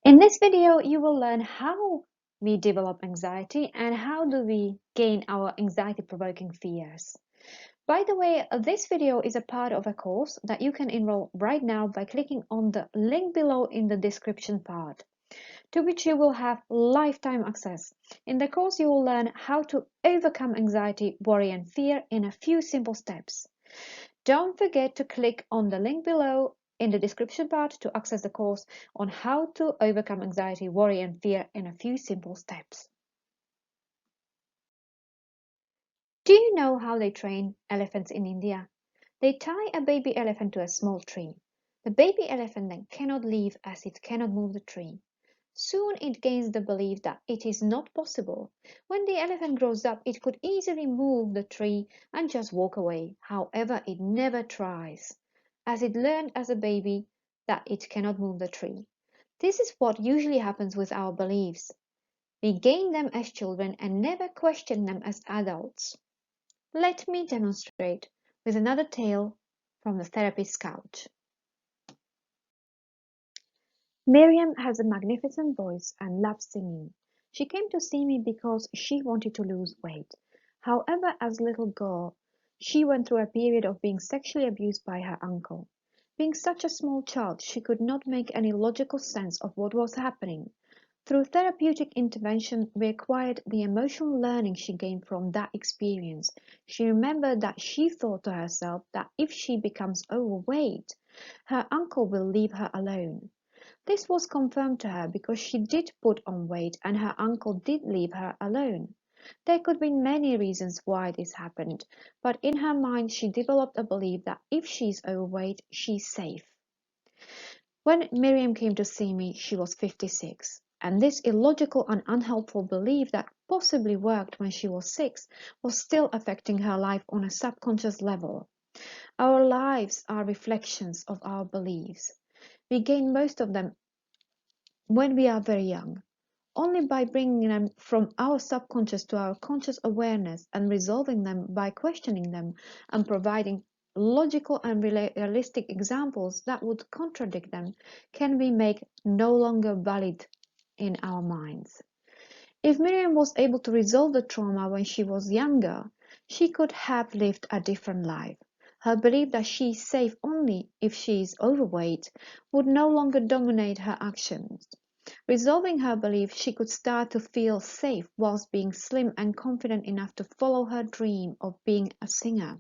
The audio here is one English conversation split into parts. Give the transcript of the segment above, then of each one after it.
In this video, you will learn how we develop anxiety and how do we gain our anxiety-provoking fears. By the way, this video is a part of a course that you can enroll right now by clicking on the link below in the description part, to which you will have lifetime access. In the course, you will learn how to overcome anxiety, worry, and fear in a few simple steps. Don't forget to click on the link below in the description part to access the course on how to overcome anxiety, worry, and fear in a few simple steps. Do you know how they train elephants in India? They tie a baby elephant to a small tree. The baby elephant then cannot leave as it cannot move the tree. Soon it gains the belief that it is not possible. When the elephant grows up, it could easily move the tree and just walk away. However, it never tries, as it learned as a baby that it cannot move the tree. This is what usually happens with our beliefs. We gain them as children and never question them as adults. Let me demonstrate with another tale from the therapist's couch. Miriam has a magnificent voice and loves singing. She came to see me because she wanted to lose weight. However, as a little girl, she went through a period of being sexually abused by her uncle. Being such a small child, she could not make any logical sense of what was happening. Through therapeutic intervention, we acquired the emotional learning she gained from that experience. She remembered that she thought to herself that if she becomes overweight, her uncle will leave her alone. This was confirmed to her because she did put on weight and her uncle did leave her alone. There could be many reasons why this happened, but in her mind she developed a belief that if she's overweight, she's safe. When Miriam came to see me, she was 56, and this illogical and unhelpful belief that possibly worked when she was 6 was still affecting her life on a subconscious level. Our lives are reflections of our beliefs. We gain most of them when we are very young. Only by bringing them from our subconscious to our conscious awareness and resolving them by questioning them and providing logical and realistic examples that would contradict them can we make no longer valid in our minds. If Miriam was able to resolve the trauma when she was younger, she could have lived a different life. Her belief that she is safe only if she is overweight would no longer dominate her actions. Resolving her belief, she could start to feel safe whilst being slim and confident enough to follow her dream of being a singer.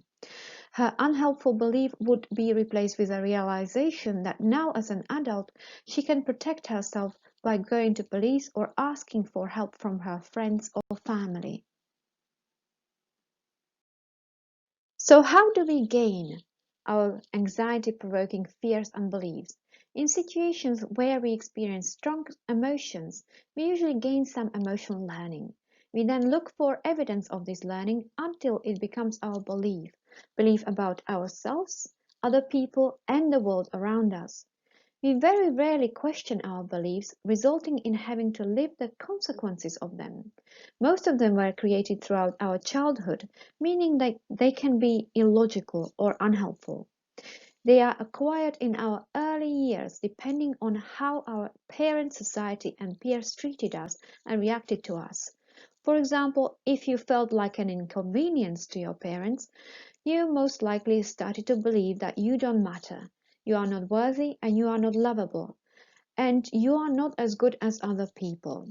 Her unhelpful belief would be replaced with a realization that now as an adult, she can protect herself by going to police or asking for help from her friends or family. So how do we gain our anxiety-provoking fears and beliefs? In situations where we experience strong emotions, we usually gain some emotional learning. We then look for evidence of this learning until it becomes our belief about ourselves, other people, and the world around us. We very rarely question our beliefs, resulting in having to live the consequences of them. Most of them were created throughout our childhood, meaning that they can be illogical or unhelpful. They are acquired in our early years, depending on how our parents, society, and peers treated us and reacted to us. For example, if you felt like an inconvenience to your parents, you most likely started to believe that you don't matter, you are not worthy, and you are not lovable, and you are not as good as other people.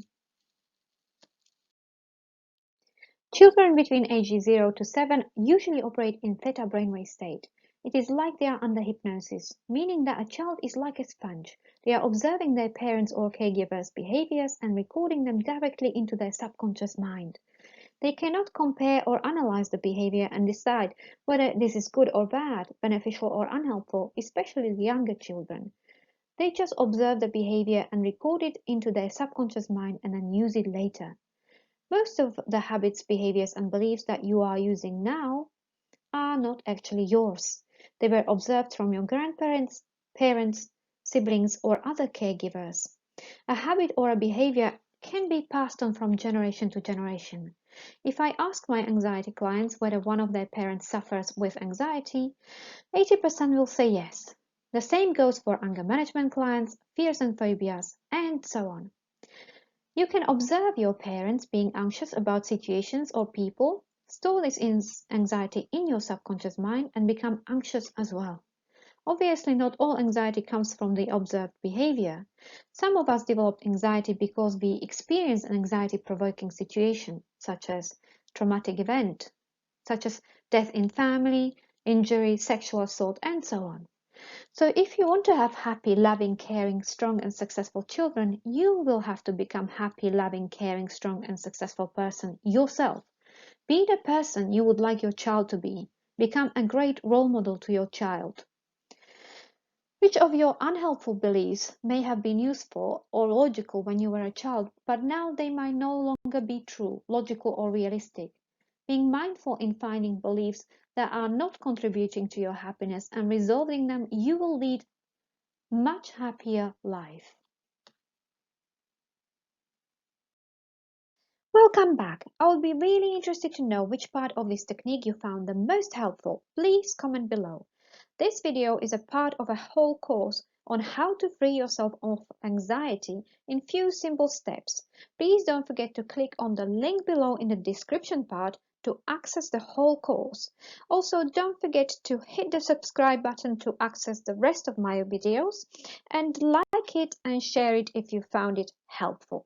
Children between ages 0 to 7 usually operate in Theta brainwave state. It is like they are under hypnosis, meaning that a child is like a sponge. They are observing their parents' or caregivers' behaviors and recording them directly into their subconscious mind. They cannot compare or analyze the behavior and decide whether this is good or bad, beneficial or unhelpful, especially the younger children. They just observe the behavior and record it into their subconscious mind and then use it later. Most of the habits, behaviors, and beliefs that you are using now are not actually yours. They were observed from your grandparents, parents, siblings, or other caregivers. A habit or a behavior can be passed on from generation to generation. If I ask my anxiety clients whether one of their parents suffers with anxiety, 80% will say yes. The same goes for anger management clients, fears and phobias, and so on. You can observe your parents being anxious about situations or people, store this anxiety in your subconscious mind, and become anxious as well. Obviously, not all anxiety comes from the observed behavior. Some of us develop anxiety because we experience an anxiety-provoking situation, such as traumatic event, such as death in family, injury, sexual assault, and so on. So if you want to have happy, loving, caring, strong and successful children, you will have to become happy, loving, caring, strong and successful person yourself. Be the person you would like your child to be. Become a great role model to your child. Which of your unhelpful beliefs may have been useful or logical when you were a child, but now they might no longer be true, logical or realistic? Being mindful in finding beliefs that are not contributing to your happiness and resolving them, you will lead much happier life. Welcome back. I would be really interested to know which part of this technique you found the most helpful. Please comment below. This video is a part of a whole course on how to free yourself of anxiety in few simple steps. Please don't forget to click on the link below in the description part to access the whole course. Also, don't forget to hit the subscribe button to access the rest of my videos and like it and share it if you found it helpful.